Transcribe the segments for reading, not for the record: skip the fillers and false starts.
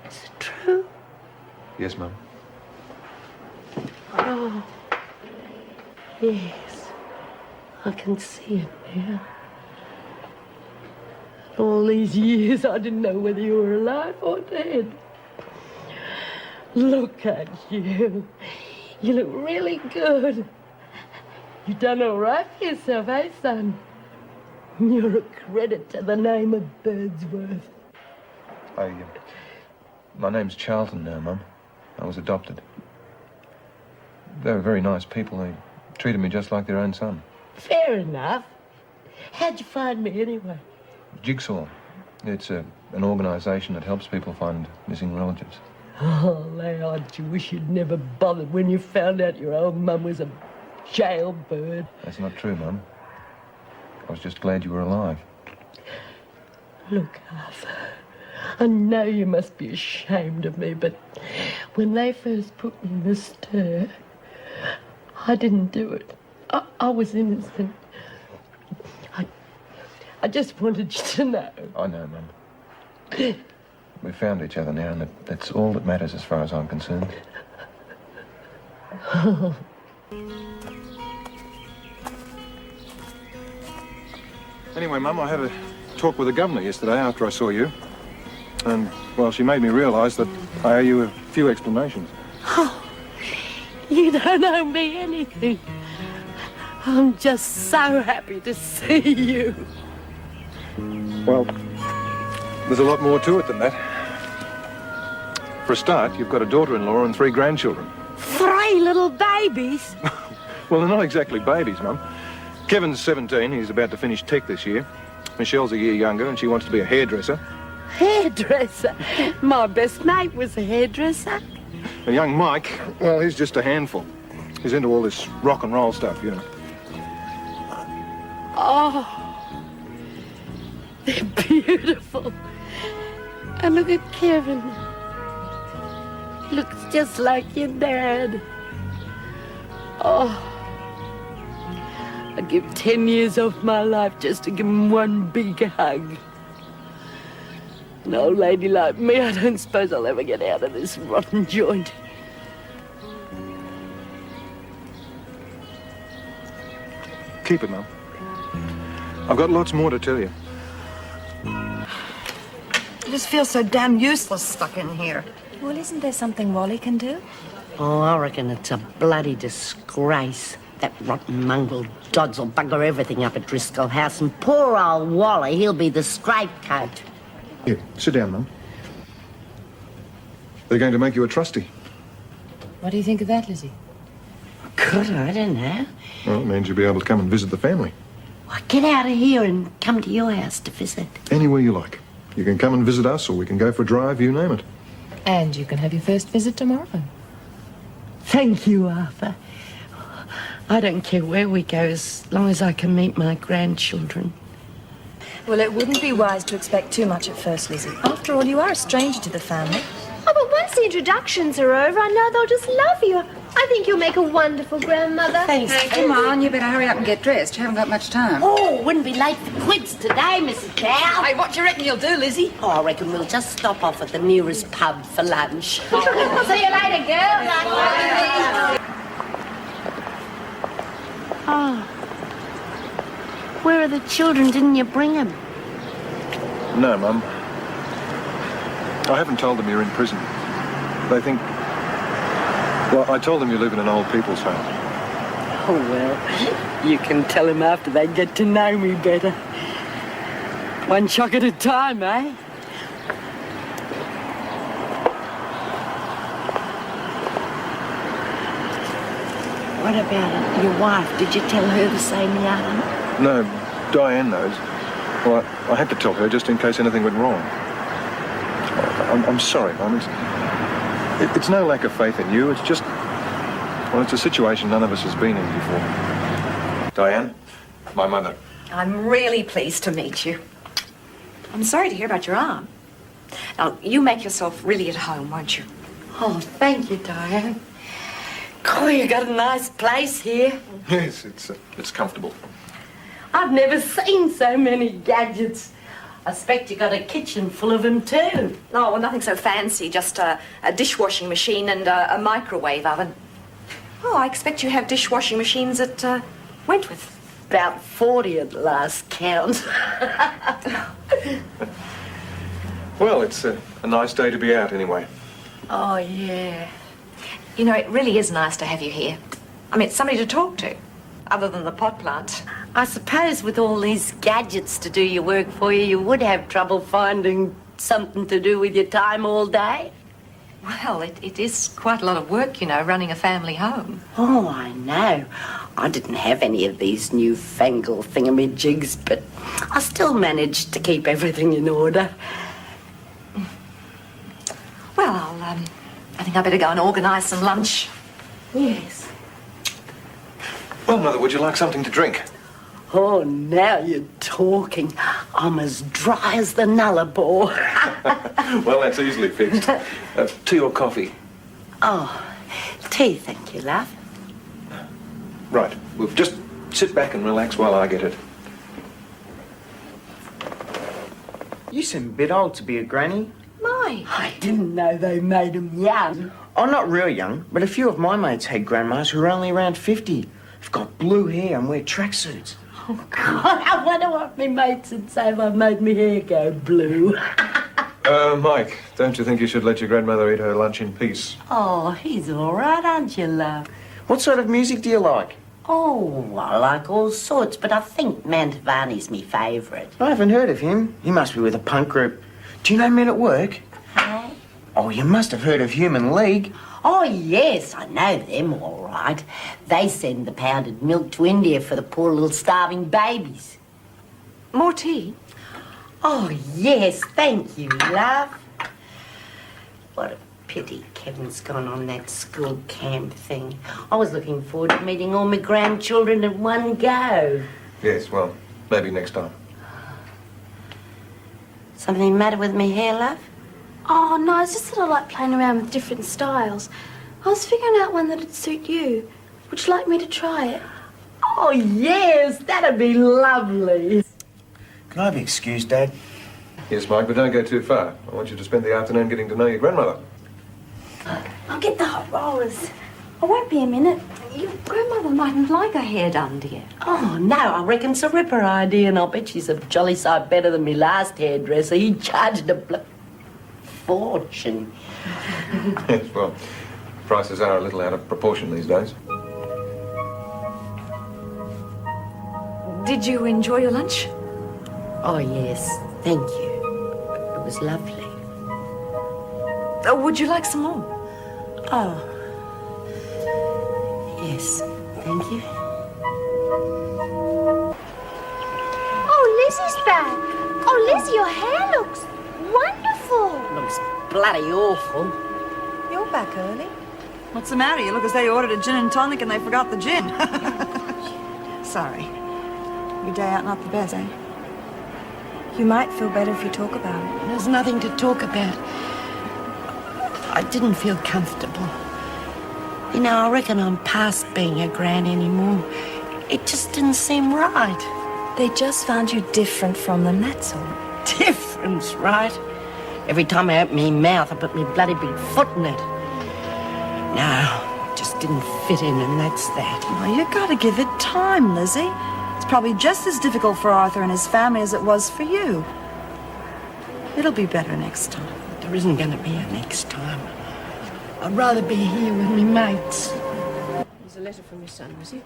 Is it true? Yes, Mum. Oh, yes. I can see it now. All these years, I didn't know whether you were alive or dead. Look at you. You look really good. You've done all right for yourself, eh, son? You're a credit to the name of Birdsworth. My name's Charlton now, Mum. I was adopted. They were very nice people. They treated me just like their own son. Fair enough. How'd you find me, anyway? Jigsaw. It's an organisation that helps people find missing relatives. Oh, Leon, you wish you'd never bothered when you found out your old mum was a jailbird. That's not true, Mum. I was just glad you were alive. Look, Arthur, I know you must be ashamed of me, but when they first put me in the stir, I didn't do it. I was innocent. I just wanted you to know. I know, Mum. We found each other now, and that's all that matters as far as I'm concerned. Anyway, Mum, I had a talk with the governor yesterday after I saw you. And, well, she made me realise that I owe you a few explanations. Oh, you don't owe me anything. I'm just so happy to see you. Well, there's a lot more to it than that. For a start, you've got a daughter-in-law and 3 grandchildren. 3 little babies? Well, they're not exactly babies, Mum. Kevin's 17, he's about to finish tech this year. Michelle's a year younger and she wants to be a hairdresser. Hairdresser? My best mate was a hairdresser. And young Mike, well, he's just a handful. He's into all this rock and roll stuff, you know. Oh, they're beautiful. And look at Kevin. Looks just like your dad. Oh, I'd give 10 years off my life just to give him one big hug. An old lady like me, I don't suppose I'll ever get out of this rotten joint. Keep it, Mum. I've got lots more to tell you. I just feel so damn useless stuck in here. Well, isn't there something Wally can do? Oh, I reckon it's a bloody disgrace. That rotten mongrel Dodds will bugger everything up at Driscoll House, and poor old Wally, he'll be the scapegoat. Here, sit down, Mum. They're going to make you a trustee. What do you think of that, Lizzie? God, I don't know. Well, it means you'll be able to come and visit the family. Well, get out of here and come to your house to visit. Anywhere you like. You can come and visit us, or we can go for a drive, you name it. And you can have your first visit tomorrow. Thank you, Arthur. I don't care where we go as long as I can meet my grandchildren. Well, it wouldn't be wise to expect too much at first, Lizzie. After all, you are a stranger to the family. Oh, but once the introductions are over, I know they'll just love you. I think you'll make a wonderful grandmother. Thanks. Hey, come on, you better hurry up and get dressed. You haven't got much time. Oh, wouldn't be late for quids today, Mrs. Cow. Hey, what do you reckon you'll do, Lizzie? Oh, I reckon we'll just stop off at the nearest pub for lunch. See you later, girls. Oh. Where are the children? Didn't you bring them? No, Mum. I haven't told them you're in prison. They think... Well, I told them you live in an old people's home. Oh, well, you can tell them after they get to know me better. One shock at a time, eh? What about your wife? Did you tell her the same yarn? No, Diane knows. Well, I had to tell her just in case anything went wrong. I'm sorry, Mum. It's no lack of faith in you. It's just... Well, it's a situation none of us has been in before. Diane, my mother. I'm really pleased to meet you. I'm sorry to hear about your arm. Now, you make yourself really at home, won't you? Oh, thank you, Diane. Oh, you got a nice place here. Yes, it's comfortable. I've never seen so many gadgets. I expect you got a kitchen full of them too. No, well, nothing so fancy, just a dishwashing machine and a microwave oven. Oh, I expect you have dishwashing machines at Wentworth. About 40 at last count. Well, it's a nice day to be out anyway. Oh, yeah. You know, it really is nice to have you here. I mean, it's somebody to talk to, other than the pot plant. I suppose with all these gadgets to do your work for you, you would have trouble finding something to do with your time all day. Well, it is quite a lot of work, you know, running a family home. Oh, I know. I didn't have any of these newfangled thingamajigs, but I still managed to keep everything in order. Well, I think I better go and organise some lunch. Yes. Well, Mother, would you like something to drink? Oh, now you're talking. I'm as dry as the Nullarbor. Well, that's easily fixed. Tea or coffee? Oh, tea, thank you, love. Right. Well, just sit back and relax while I get it. You seem a bit old to be a granny. My. I didn't know they made 'em young. Oh, not real young, but a few of my mates had grandmas who are only around 50. They've got blue hair and wear tracksuits. Oh, God, I wonder what my mates would say if I made my hair go blue. Mike, don't you think you should let your grandmother eat her lunch in peace? Oh, he's all right, aren't you, love? What sort of music do you like? Oh, I like all sorts, but I think Mantovani's my favourite. I haven't heard of him. He must be with a punk group. Do you know Men at Work? Hey? Oh, you must have heard of Human League. Oh, yes, I know them all right. They send the powdered milk to India for the poor little starving babies. More tea? Oh, yes, thank you, love. What a pity Kevin's gone on that school camp thing. I was looking forward to meeting all my grandchildren at one go. Yes, well, maybe next time. Something matter with me hair, love? Oh, no, it's just that I like playing around with different styles. I was figuring out one that'd suit you. Would you like me to try it? Oh, yes, that'd be lovely. Can I be excused, Dad? Yes, Mike, but don't go too far. I want you to spend the afternoon getting to know your grandmother. I'll get the hot rollers. I won't be a minute. Your grandmother mightn't like her hair done, dear. Oh, no, I reckon it's a ripper idea, and I'll bet she's a jolly sight better than me last hairdresser. He charged a fortune. Yes, well, prices are a little out of proportion these days. Did you enjoy your lunch? Oh, yes, thank you. It was lovely. Would you like some more? Oh, yes, thank you. Oh, Lizzie's back. Oh, Lizzie, your hair looks wonderful. Looks bloody awful. You're back early. What's the matter? You look as though you ordered a gin and tonic and they forgot the gin. Sorry. Your day out not the best, eh? You might feel better if you talk about it. There's nothing to talk about. I didn't feel comfortable. You know, I reckon I'm past being a gran anymore. It just didn't seem right. They just found you different from them, that's all. Difference, right? Every time I open my mouth, I put my bloody big foot in it. No, it just didn't fit in, and that's that. Well, you gotta give it time, Lizzie. It's probably just as difficult for Arthur and his family as it was for you. It'll be better next time. There isn't going to be a next time. I'd rather be here with me mates. There's a letter from your son, was it?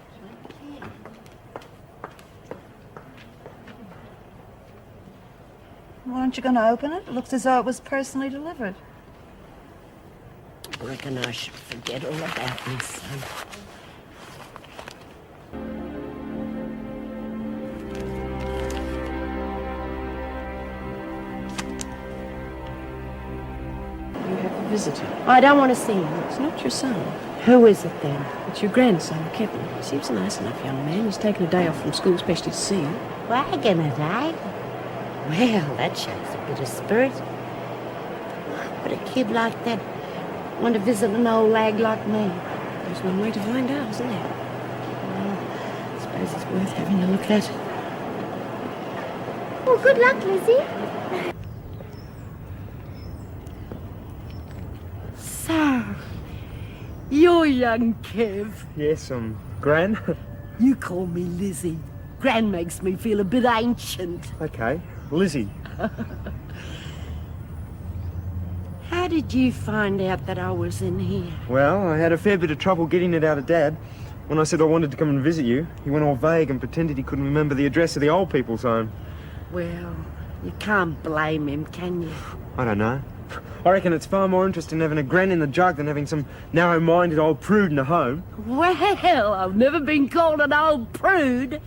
Well, aren't you going to open it? It looks as though it was personally delivered. I reckon I should forget all about my son. You have a visitor. I don't want to see him. It's not your son. Who is it then? It's your grandson, Kevin. He seems a nice enough young man. He's taken a day off from school especially to see you. Wagging it, eh? Well, that shows a bit of spirit. But a kid like that want to visit an old lag like me. There's one way to find out, isn't there? Well, I suppose it's worth having a look at. Well, good luck, Lizzie. young Kev. Yes, Gran. You call me Lizzie. Gran makes me feel a bit ancient. Okay. Lizzie. How did you find out that I was in here? Well, I had a fair bit of trouble getting it out of Dad. When I said I wanted to come and visit you, he went all vague and pretended he couldn't remember the address of the old people's home. Well, you can't blame him, can you? I don't know. I reckon it's far more interesting having a Gran in the jug than having some narrow-minded old prude in the home. Well, I've never been called an old prude.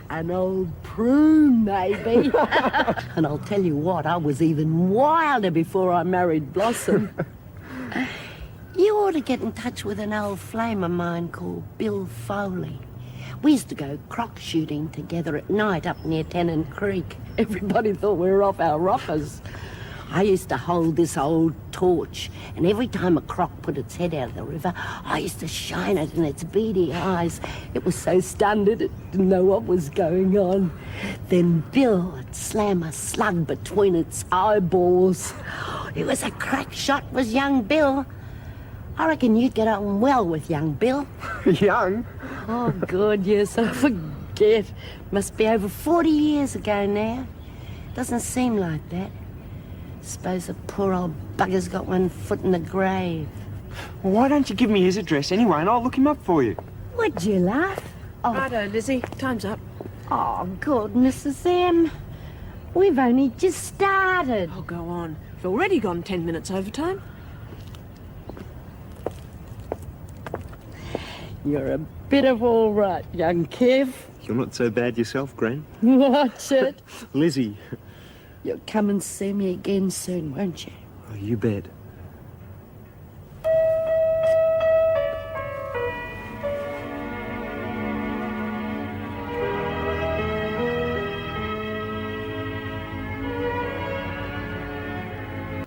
An old prune, maybe. And I'll tell you what, I was even wilder before I married Blossom. You ought to get in touch with an old flame of mine called Bill Foley. We used to go croc shooting together at night up near Tennant Creek. Everybody thought we were off our rockers. I used to hold this old torch, and every time a croc put its head out of the river, I used to shine it in its beady eyes. It was so stunned it didn't know what was going on. Then Bill would slam a slug between its eyeballs. It was a crack shot, was young Bill. I reckon you'd get on well with young Bill. Young? Oh, good, yes, I forget. Must be over 40 years ago now. Doesn't seem like that. Suppose the poor old bugger's got one foot in the grave. Well, why don't you give me his address anyway, and I'll look him up for you? Would you laugh? Oh, Righto, Lizzie. Time's up. oh, good, Mrs. M. We've only just started. Oh, go on. We've already gone 10 minutes overtime. You're a bit of all right, young Kev. You're not so bad yourself, Gran. Watch it. Lizzie. You'll come and see me again soon, won't you? Oh, you bet.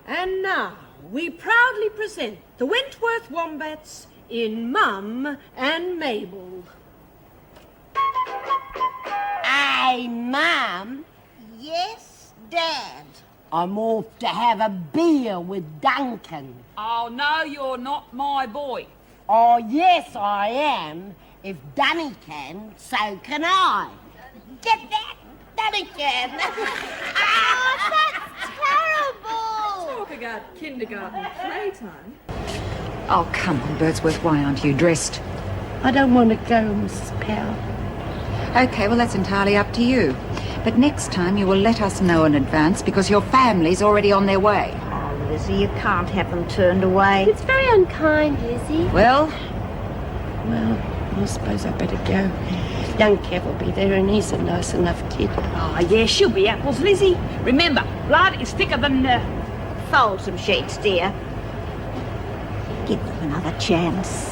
And now, we proudly present the Wentworth Wombats in Mum and Mabel. Hey, Mum. Yes, Dad. I'm off to have a beer with Duncan. Oh, no, you're not my boy. Oh, yes, I am. If Dunny can, so can I. Get that? Dunny can. Oh, that's terrible. Talk about kindergarten playtime. Oh, come on, Birdsworth, why aren't you dressed? I don't want to go, Mrs. Powell. Okay, well, that's entirely up to you. But next time you will let us know in advance because your family's already on their way. Oh, Lizzie, you can't have them turned away. It's very unkind, Lizzie. Well, Well, I suppose I better go. Young Kev will be there and he's a nice enough kid. Oh, yeah, she'll be apples, Lizzie. Remember, blood is thicker than... Fold some sheets, dear. Give them another chance.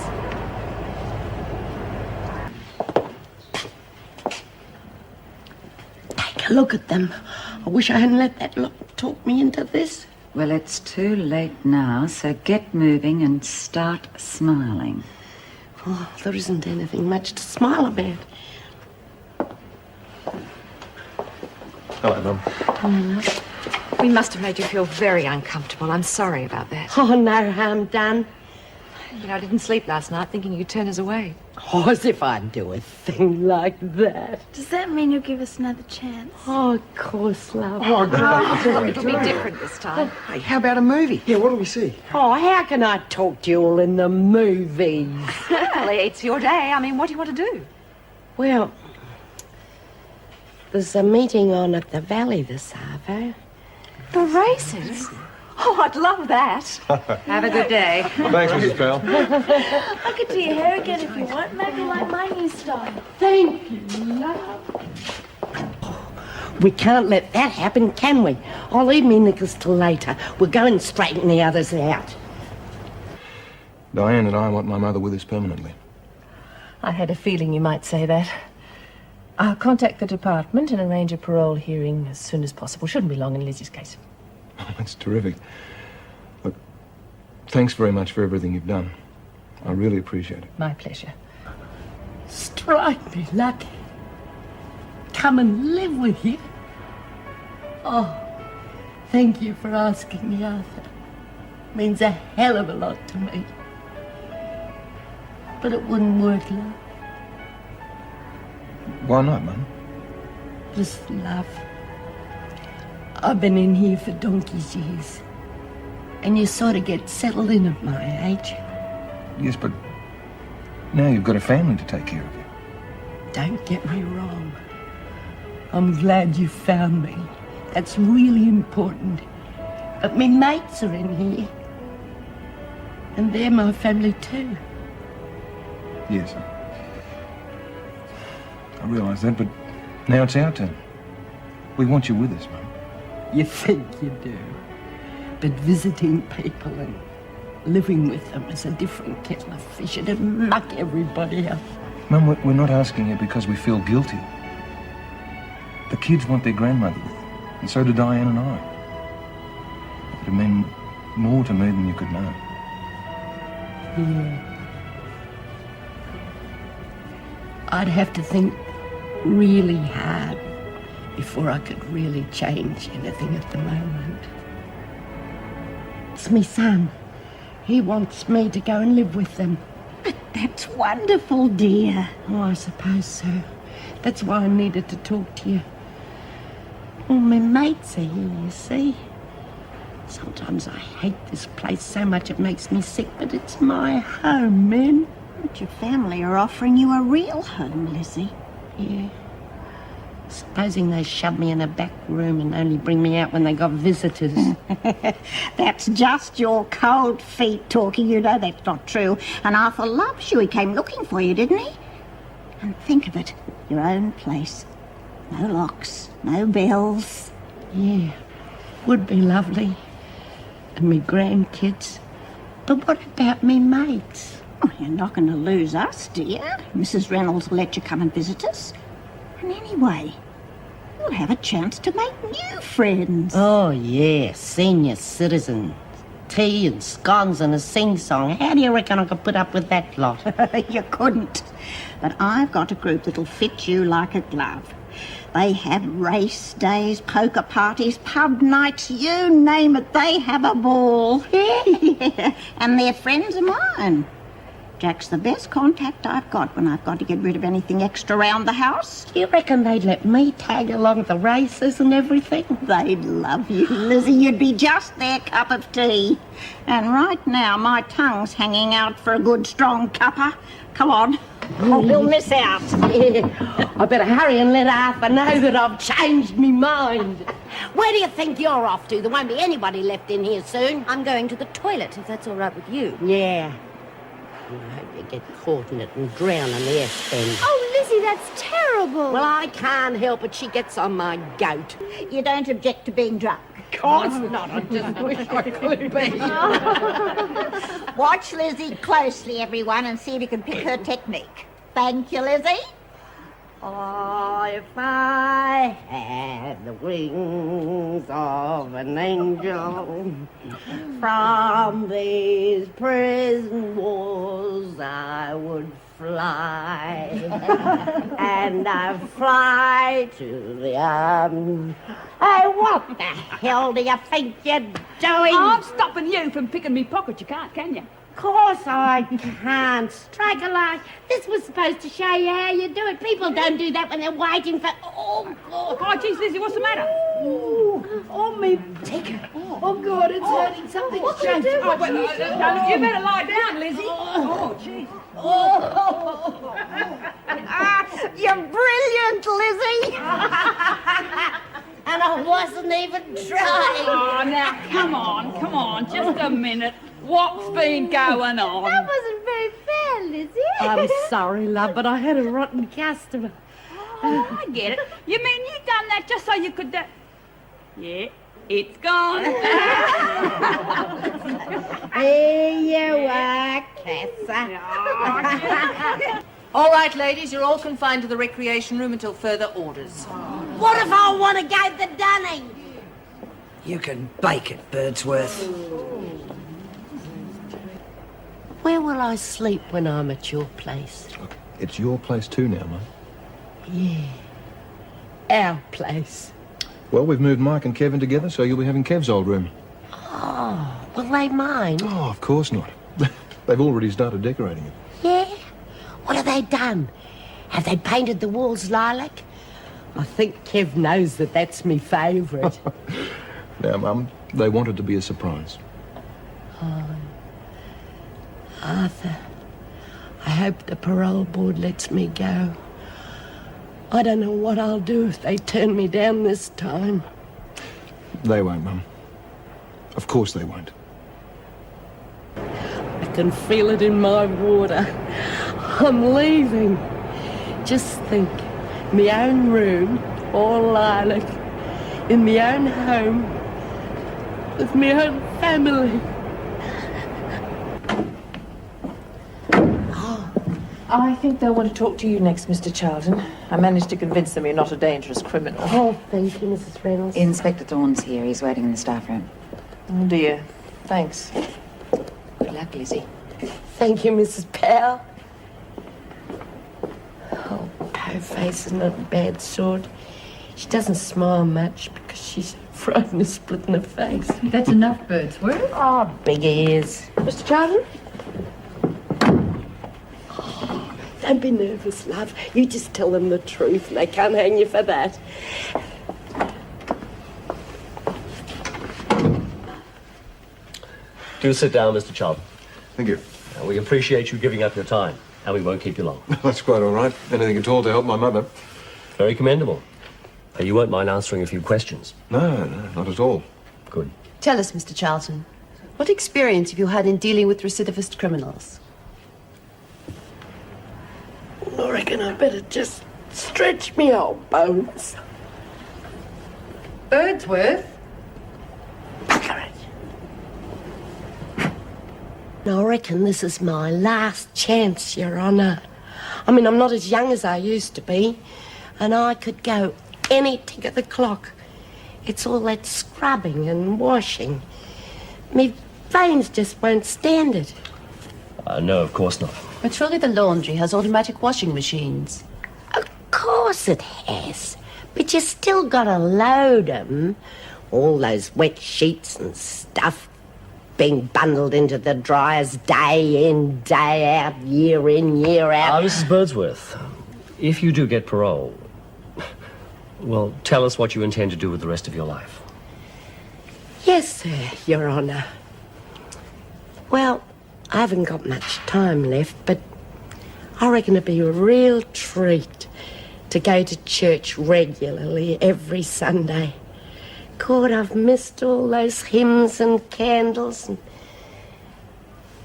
Take a look at them. I wish I hadn't let that lot talk me into this. well, it's too late now, so get moving and start smiling. Oh, there isn't anything much to smile about. Hello, Mum. We must have made you feel very uncomfortable. I'm sorry about that. Oh, no harm done. You know, I didn't sleep last night thinking you'd turn us away. Oh, as if I'd do a thing like that. Does that mean you'll give us another chance? Oh, of course, love. It'll be different this time. Hey, how about a movie? Yeah, what do we see? Oh, how can I talk to you all in the movies? Well, it's your day. I mean, what do you want to do? Well, there's a meeting on at the Valley this arvo. The races? Oh, I'd love that. Have a good day. Thanks, Mrs. Powell. I could do your hair again if you want. Maybe like my new style. Thank you, love. We can't let that happen, can we? I'll leave me knickers till later. We'll go and straighten the others out. Diane and I want my mother with us permanently. I had a feeling you might say that. I'll contact the department and arrange a parole hearing as soon as possible. Shouldn't be long in Lizzie's case. Oh, that's terrific. Look, thanks very much for everything you've done. I really appreciate it. My pleasure. Strike me lucky. Come and live with you. Oh, thank you for asking me, Arthur. Means a hell of a lot to me. But it wouldn't work, love. Why not, Mum? Listen, love. I've been in here for donkey's years. And you sort of get settled in at my age. Yes, but now you've got a family to take care of you. Don't get me wrong. I'm glad you found me. That's really important. But my mates are in here. And they're my family too. Yes, I realise that, but now it's our turn. We want you with us, Mum. You think you do. But visiting people and living with them is a different kettle of fish. It'd muck everybody up. Mum, we're not asking you because we feel guilty. The kids want their grandmother with them, and so do Diane and I. It would mean more to me than you could know. Yeah. I'd have to think really hard before I could really change anything at the moment. It's me son. He wants me to go and live with them. But that's wonderful, dear. Oh, I suppose so. That's why I needed to talk to you. All my mates are here, you see. Sometimes I hate this place so much it makes me sick, but it's my home, man. But your family are offering you a real home, Lizzie. Yeah. Supposing they shove me in a back room and only bring me out when they got visitors. That's just your cold feet talking. You know that's not true. And Arthur loves you. He came looking for you, didn't he? And think of it, your own place. No locks, no bells. Yeah, would be lovely. And me grandkids. But what about me mates? Oh, you're not going to lose us, dear. Mrs. Reynolds will let you come and visit us. And anyway, you'll have a chance to make new friends. Oh, yeah, senior citizen. Tea and scones and a sing-song. How do you reckon I could put up with that lot? You couldn't. But I've got a group that'll fit you like a glove. They have race days, poker parties, pub nights, you name it, they have a ball. Yeah. And they're friends of mine. Jack's the best contact I've got when I've got to get rid of anything extra around the house. Do you reckon they'd let me tag along at the races and everything? They'd love you, Lizzie. You'd be just their cup of tea. And right now, my tongue's hanging out for a good strong cuppa. Come on, or we'll miss out. Yeah. I better hurry and let Arthur know that I've changed my mind. Where do you think you're off to? There won't be anybody left in here soon. I'm going to the toilet, if that's all right with you. Yeah. I hope you get caught in it and drown in the S-bend. Oh, Lizzie, that's terrible. Well, I can't help it. She gets on my goat. You don't object to being drunk? Of course not. I just wish I could be. Watch Lizzie closely, everyone, and see if you can pick her technique. Thank you, Lizzie. Oh, if I had the wings of an angel, from these prison walls I would fly, and I fly to the arms. Hey, what the hell do you think you're doing? I'm stopping you from picking me pocket. You can't, can you? Of course I can't. Strike a light. This was supposed to show you how you do it. People don't do that when they're waiting for... Oh, God. Oh, geez, Lizzie, what's the matter? Oh, me. Take her. Oh, God, it's hurting. Something's changed. Oh, well, you better lie down, Lizzie. Oh, jeez. You're brilliant, Lizzie. And I wasn't even trying. Oh, now, come on, just a minute. What's been going on? That wasn't very fair, Lizzie. I'm sorry, love, but I had a rotten customer. Oh, I get it. You mean you done that just so you could... Yeah, it's gone. Here you are, Cassa. All right, ladies, you're all confined to the recreation room until further orders. What if I want to go to Dunning? You can bake it, Birdsworth. Where will I sleep when I'm at your place? Look, it's your place too now, Mum. Yeah. Our place. Well, we've moved Mike and Kevin together, so you'll be having Kev's old room. Oh, will they mind? Oh, of course not. They've already started decorating it. Yeah? have they done? Have they painted the walls lilac? I think Kev knows that that's me favourite. Now, Mum, they wanted to be a surprise. Oh, Arthur, I hope the parole board lets me go. I don't know what I'll do if they turn me down this time. They won't, Mum. Of course they won't. I can feel it in my water. I'm leaving. Just think, my own room, all lilac, in my own home, with my own family. I think they'll want to talk to you next, Mr. Charlton. I managed to convince them you're not a dangerous criminal. Oh, thank you, Mrs. Reynolds. Inspector Thorne's here. He's waiting in the staff room. Oh, dear. Thanks. Good luck, Lizzie. Thank you, Mrs. Powell. Oh, Po-Face is not a bad sort. She doesn't smile much because she's frightened of splitting her face. That's enough, Birdsworth. Oh, big ears. Mr. Charlton? Don't be nervous, love. You just tell them the truth and they can't hang you for that. Do sit down, Mr. Charlton. Thank you. We appreciate you giving up your time, and we won't keep you long. That's quite all right. Anything at all to help my mother. Very commendable. You won't mind answering a few questions? No, not at all. Good. Tell us, Mr. Charlton, what experience have you had in dealing with recidivist criminals? I reckon I better just stretch me old bones. Birdsworth? Bugger it. I reckon this is my last chance, Your Honour. I mean, I'm not as young as I used to be, and I could go any tick of the clock. It's all that scrubbing and washing. Me veins just won't stand it. No, of course not. But surely the laundry has automatic washing machines. Of course it has. But you still gotta load 'em. All those wet sheets and stuff being bundled into the dryers day in, day out, year in, year out. Mrs. Birdsworth, if you do get parole, well, tell us what you intend to do with the rest of your life. Yes, sir, Your Honour. Well, I haven't got much time left, but I reckon it'd be a real treat to go to church regularly every Sunday. God, I've missed all those hymns and candles.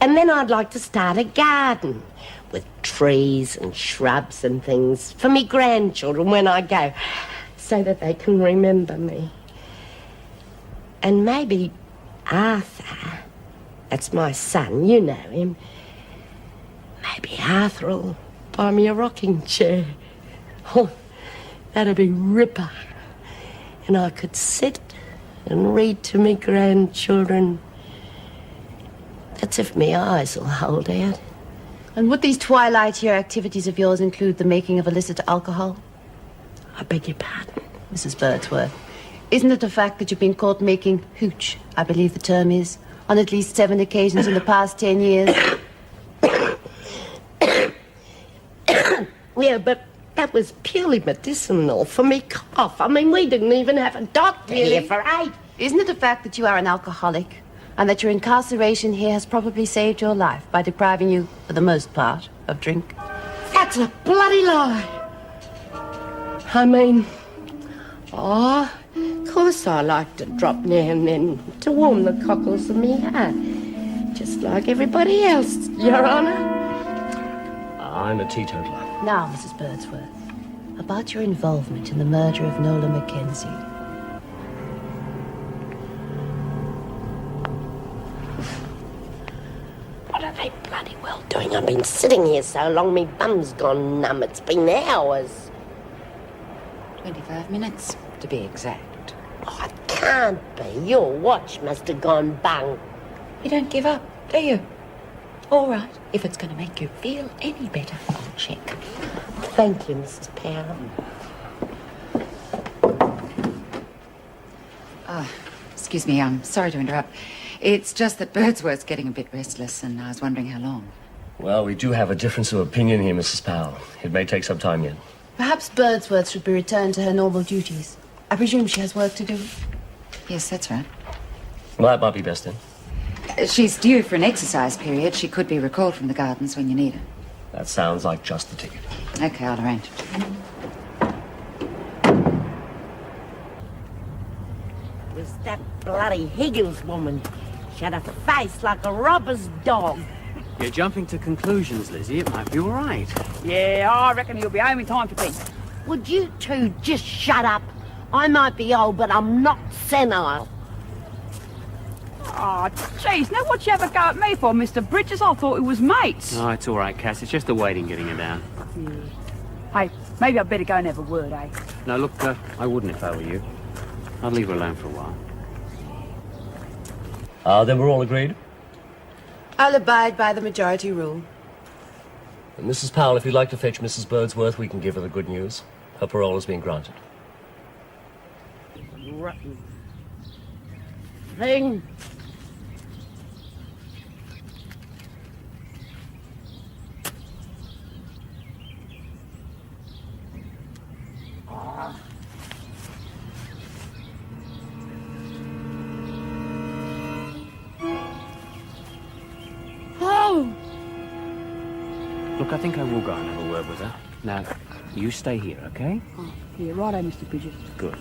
And then I'd like to start a garden with trees and shrubs and things for me grandchildren when I go, so that they can remember me. And maybe Arthur, that's my son, you know him, maybe Arthur will buy me a rocking chair. Oh, that'd be ripper. And I could sit and read to me grandchildren. That's if me eyes will hold out. And would these twilight year activities of yours include the making of illicit alcohol? I beg your pardon? Mrs. Birdsworth, isn't it a fact that you've been caught making hooch, I believe the term is, on at least 7 occasions in the past 10 years? Yeah, but that was purely medicinal for me cough. I mean, we didn't even have a doctor here for 8. Isn't it a fact that you are an alcoholic and that your incarceration here has probably saved your life by depriving you, for the most part, of drink? That's a bloody lie. I mean, of course I like to drop now and then to warm the cockles of me heart, just like everybody else, Your Honour. I'm a teetotaler. Now, Mrs. Birdsworth, about your involvement in the murder of Nola Mackenzie. What are they bloody well doing? I've been sitting here so long, me bum's gone numb. It's been hours. 25 minutes, to be exact. Oh, it can't be. Your watch must have gone bung. You don't give up, do you? All right, if it's going to make you feel any better, I'll check. Thank you, Mrs. Powell. Excuse me, I'm sorry to interrupt. It's just that Birdsworth's getting a bit restless, and I was wondering how long. Well, we do have a difference of opinion here, Mrs. Powell. It may take some time yet. Perhaps Birdsworth should be returned to her normal duties. I presume she has work to do. Yes, that's right. Well, that might be best then. She's due for an exercise period. She could be recalled from the gardens when you need her. That sounds like just the ticket. Okay, I'll arrange it. Was that bloody Higgins woman. She had a face like a robber's dog. You're jumping to conclusions, Lizzie. It might be all right. Yeah, I reckon he'll be home in time for tea. Would you two just shut up? I might be old, but I'm not senile. Oh, jeez, now what you have a go at me for, Mr. Bridges? I thought it was mates. Oh, it's all right, Cass. It's just the waiting getting her down. Hey, maybe I'd better go and have a word, eh? No, look, I wouldn't if I were you. I'd leave her alone for a while. Then we're all agreed? I'll abide by the majority rule. And Mrs. Powell, if you'd like to fetch Mrs. Birdsworth, we can give her the good news. Her parole has been granted. Rotten thing. Oh! Look, I think I will go and have a word with her. Now, you stay here, okay? Oh, yeah, righto, Mr. Bridges. Good.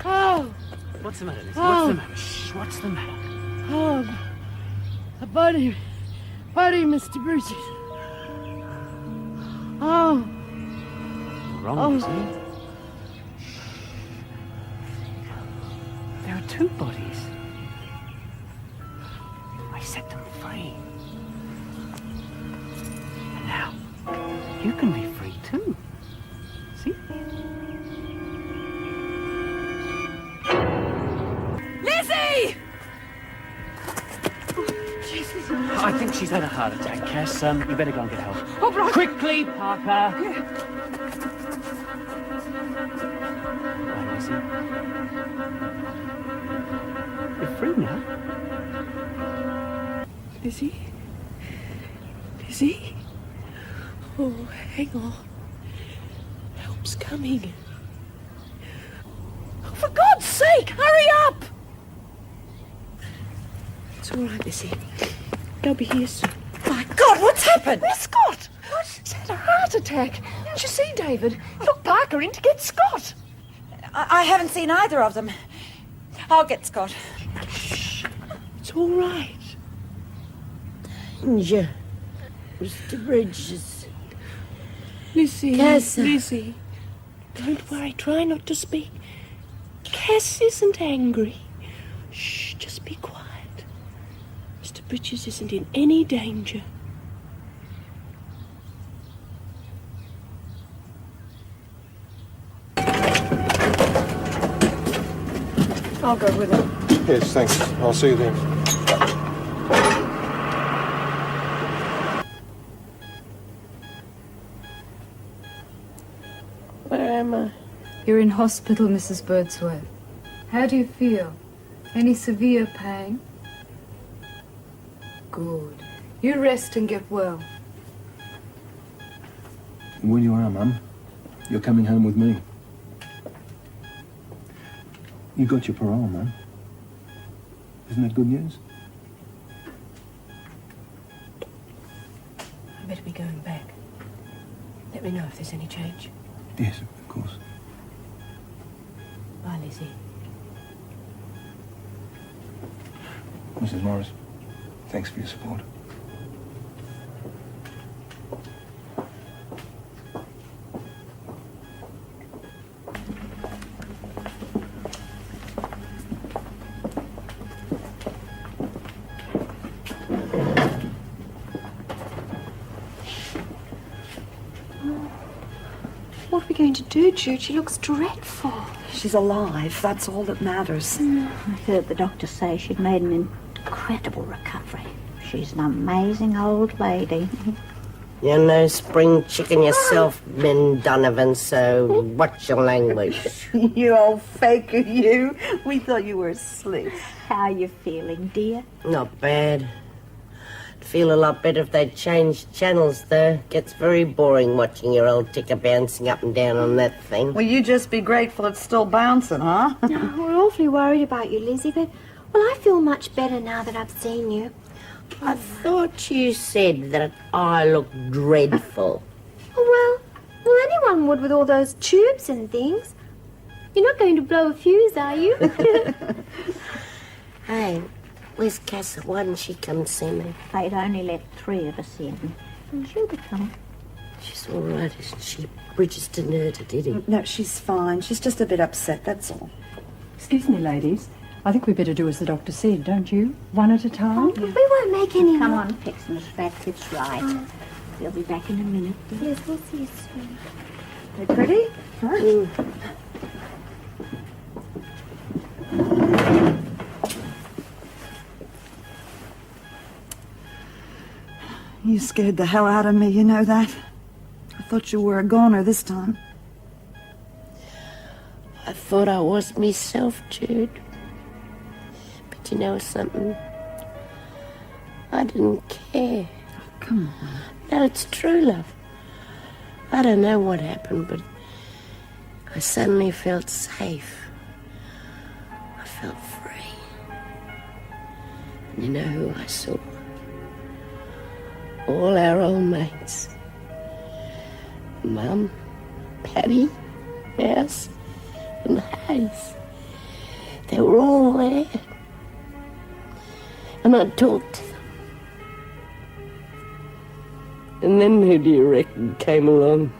Oh! What's the matter, Lizzie? Oh. What's the matter? Shh, what's the matter? Oh, buddy, Mr. Bridges. Oh. What's wrong, Lizzie? There are two bodies. I set them free. And now, you can be free too. See? Lizzie! I think she's had a heart attack, Cass. You better go and get help. Oh, but Quickly, Parker! Right, Lizzie. You're free now. Lizzie? Lizzie? Oh, hang on. Help's coming. Oh, for God's sake, hurry up! It's all right, Lizzie. They'll be here soon. My God, what's happened? Where's Scott? He's had a heart attack. Didn't you see, David? Look, Parker in to get Scott. I haven't seen either of them. I'll get Scott. It's all right. Danger, Mr. Bridges. Lizzie, Cass. Lizzie. Don't worry, try not to speak. Cass isn't angry. Shh, just be quiet. Mr. Bridges isn't in any danger. I'll go with him. Yes, thanks. I'll see you then. Where am I? You're in hospital, Mrs. Birdsworth. How do you feel? Any severe pain? Good. You rest and get well. Where you are, Mum. You're coming home with me. You got your parole, Mum. Isn't that good news? I better be going back. Let me know if there's any change. Yes, of course. Bye, Lizzie. Mrs. Morris, thanks for your support. What are we going to do, Jude? She looks dreadful. She's alive. That's all that matters. I heard the doctor say she'd made an incredible recovery. She's an amazing old lady. You're no spring chicken yourself, Ben Donovan, so watch your language. You old faker, you. We thought you were asleep. How are you feeling, dear? Not bad. I'd feel a lot better if they'd changed channels, though. Gets very boring watching your old ticker bouncing up and down on that thing. Well, you just be grateful it's still bouncing, huh? No, we're awfully worried about you, Lizzie, but, well, I feel much better now that I've seen you. I thought you said that I look dreadful. Oh, well, anyone would with all those tubes and things. You're not going to blow a fuse, are you? Hey, where's Casa? Why didn't she come see me? They'd only let 3 of us in. She'll be coming. She's all right, isn't she? Bridges didn't hurt her, did he? No, she's fine. She's just a bit upset, that's all. Excuse me, ladies. I think we better do as the doctor said, don't you? One at a time? We won't make any Come more. on, Pixmas, that's right. They'll be back in a minute. Yes, we'll see you soon. They pretty? Huh? You scared the hell out of me, you know that? I thought you were a goner this time. I thought I was myself, Jude. But you know something? I didn't care. Come on. No, it's true, love. I don't know what happened, but I suddenly felt safe. I felt free. And you know who I saw? All our old mates. Mum, Patty, Mouse, and Hayes. They were all there. And I talked to them. And then who do you reckon came along?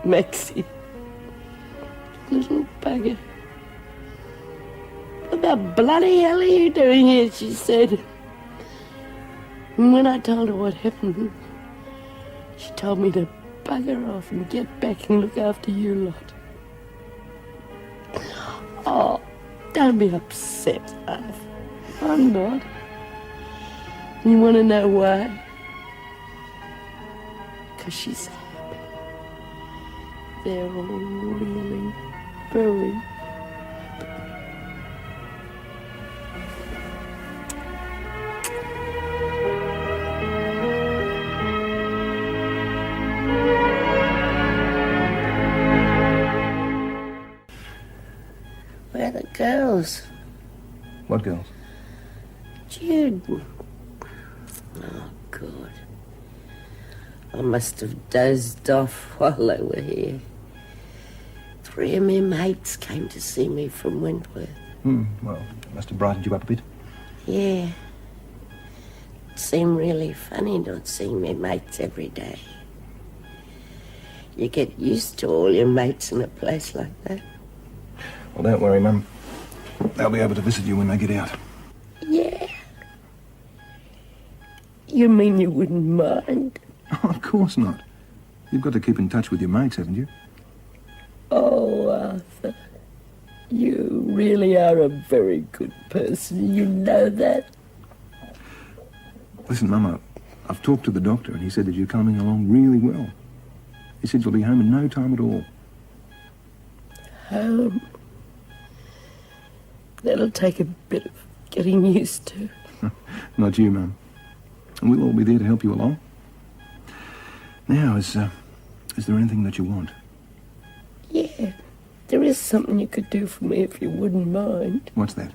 Maxie. Little bugger. What the bloody hell are you doing here? She said. And when I told her what happened, she told me to bugger off and get back and look after you lot. Oh, don't be upset, love. I'm not. You want to know why? Because she's happy. They're all really very happy. Where are the girls? What girls? Jude. Oh, God. I must have dozed off while they were here. 3 of my mates came to see me from Wentworth. Well, it must have brightened you up a bit. Yeah. It seemed really funny not seeing my mates every day. You get used to all your mates in a place like that. Well, don't worry, Mum. They'll be able to visit you when they get out. Yeah. You mean you wouldn't mind? Oh, of course not. You've got to keep in touch with your mates, haven't you? Oh, Arthur. You really are a very good person. You know that. Listen, Mum, I've talked to the doctor and he said that you're coming along really well. He said you'll be home in no time at all. Home? That'll take a bit of getting used to. Not you, Mum. And we'll all be there to help you along. Now, is there anything that you want? Yeah, there is something you could do for me if you wouldn't mind. What's that?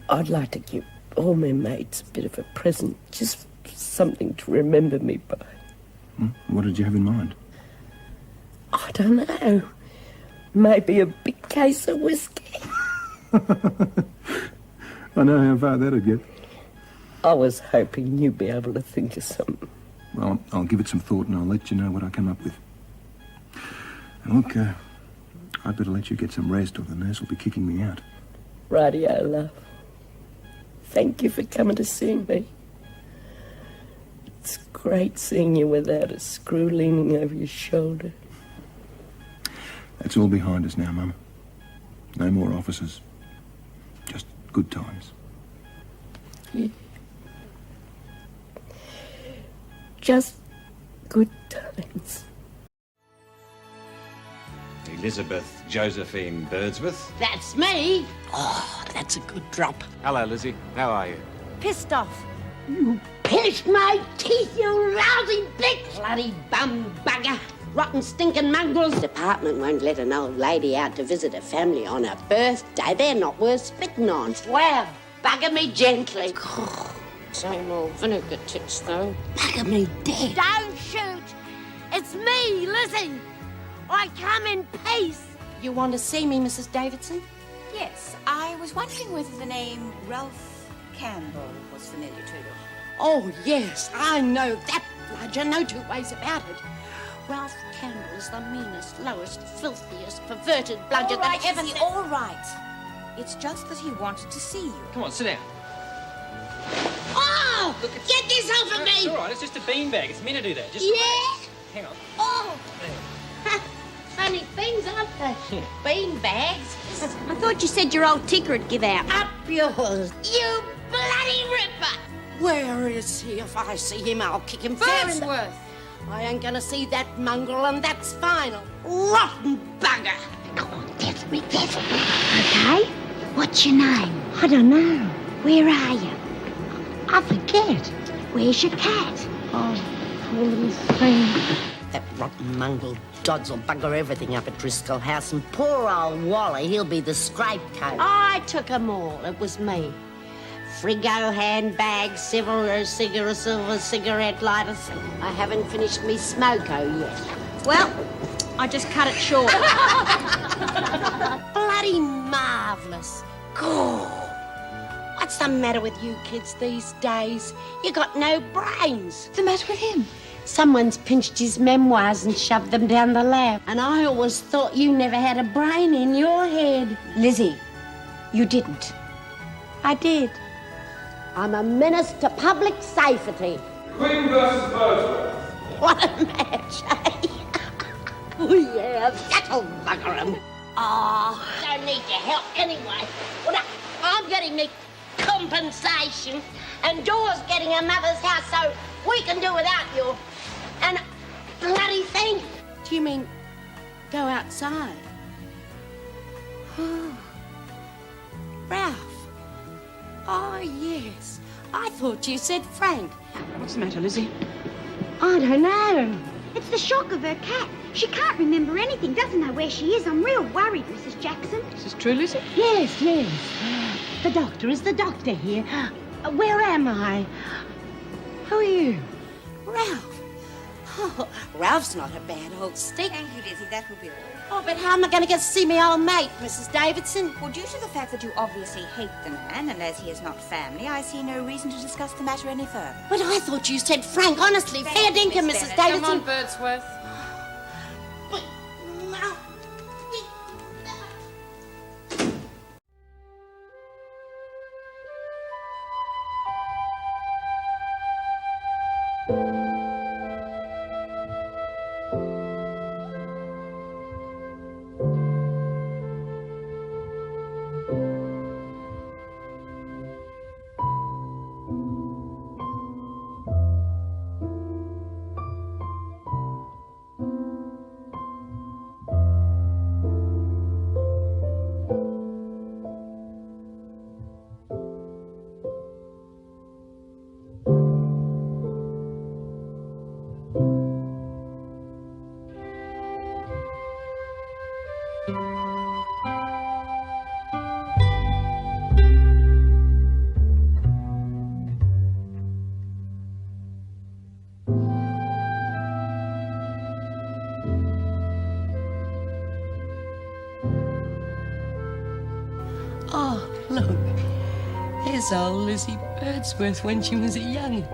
I'd like to give all my mates a bit of a present, just something to remember me by. What did you have in mind? I don't know. Maybe a big case of whiskey. I know how far that'd get. I was hoping you'd be able to think of something. Well, I'll give it some thought and I'll let you know what I come up with. Now, look, I'd better let you get some rest or the nurse will be kicking me out. Rightio, love. Thank you for coming to see me. It's great seeing you without a screw leaning over your shoulder. That's all behind us now, Mum. No more officers. Just good times. Yeah. just good times. Elizabeth Josephine Birdsworth. That's me. Oh, that's a good drop. Hello, Lizzie. How are you? Pissed off. You pinched my teeth, you lousy bitch! Bloody bum bugger. Rotten stinking mongrels. Department won't let an old lady out to visit her family on her birthday. They're not worth spitting on. Well, bugger me gently. Same old vinegar tits, though. Bugger me dead. Don't shoot. It's me, Lizzie. I come in peace. You want to see me, Mrs. Davidson? Yes, I was wondering whether the name Ralph Campbell was familiar to you. Oh, yes, I know that bludger. No two ways about it. Ralph Campbell is the meanest, lowest, filthiest, perverted bludger that ever... Lizzie, all right. It's just that he wanted to see you. Come on, sit down. Oh! Get this off of me! It's all right, it's just a beanbag. It's meant to do that. Just Yeah? hang on. Oh! Funny things, aren't they? Bean bags. I thought you said your old ticker would give out. Up yours, you bloody ripper! Where is he? If I see him, I'll kick him fair in the... Birdsworth! I ain't gonna see that mongrel, and that's final. Rotten bugger! Go on, death me, death me. Okay, what's your name? I don't know. Where are you? I forget. Where's your cat? Oh, poor little thing. That rotten mongrel Dodds will bugger everything up at Driscoll House, and poor old Wally, he'll be the scapegoat. I took 'em all. It was me. Frigo, handbags, silver cigarette lighters. I haven't finished me smoko yet. Well, I just cut it short. Bloody marvellous. God. What's the matter with you kids these days? You got no brains. What's the matter with him? Someone's pinched his memoirs and shoved them down the lap. And I always thought you never had a brain in your head. Lizzie, you didn't. I did. I'm a menace to public safety. Queen versus Birdsworth. What a match, eh? Oh, yeah, that'll bugger him. Oh, don't need your help anyway. Well, I'm getting me compensation, and Dora's getting her mother's house, so we can do without you. And bloody thing. Do you mean go outside? Oh. Ralph. Oh, yes. I thought you said Frank. What's the matter, Lizzie? I don't know. It's the shock of her cat. She can't remember anything, doesn't know where she is. I'm real worried, Mrs. Jackson. Is this true, Lizzie? Yes, yes. The doctor is the doctor here. Where am I? Who are you? Ralph. Oh, Ralph's not a bad old stick. Thank you, Lizzie. That will be all. Oh, but how am I going to get to see my old mate, Mrs. Davidson? Well, due to the fact that you obviously hate the man, and as he is not family, I see no reason to discuss the matter any further. But I thought you said Frank. Honestly, fair dinkum, Mrs. Davidson. Come on, Birdsworth. Oh, look. There's old Lizzie Birdsworth when she was a young'un.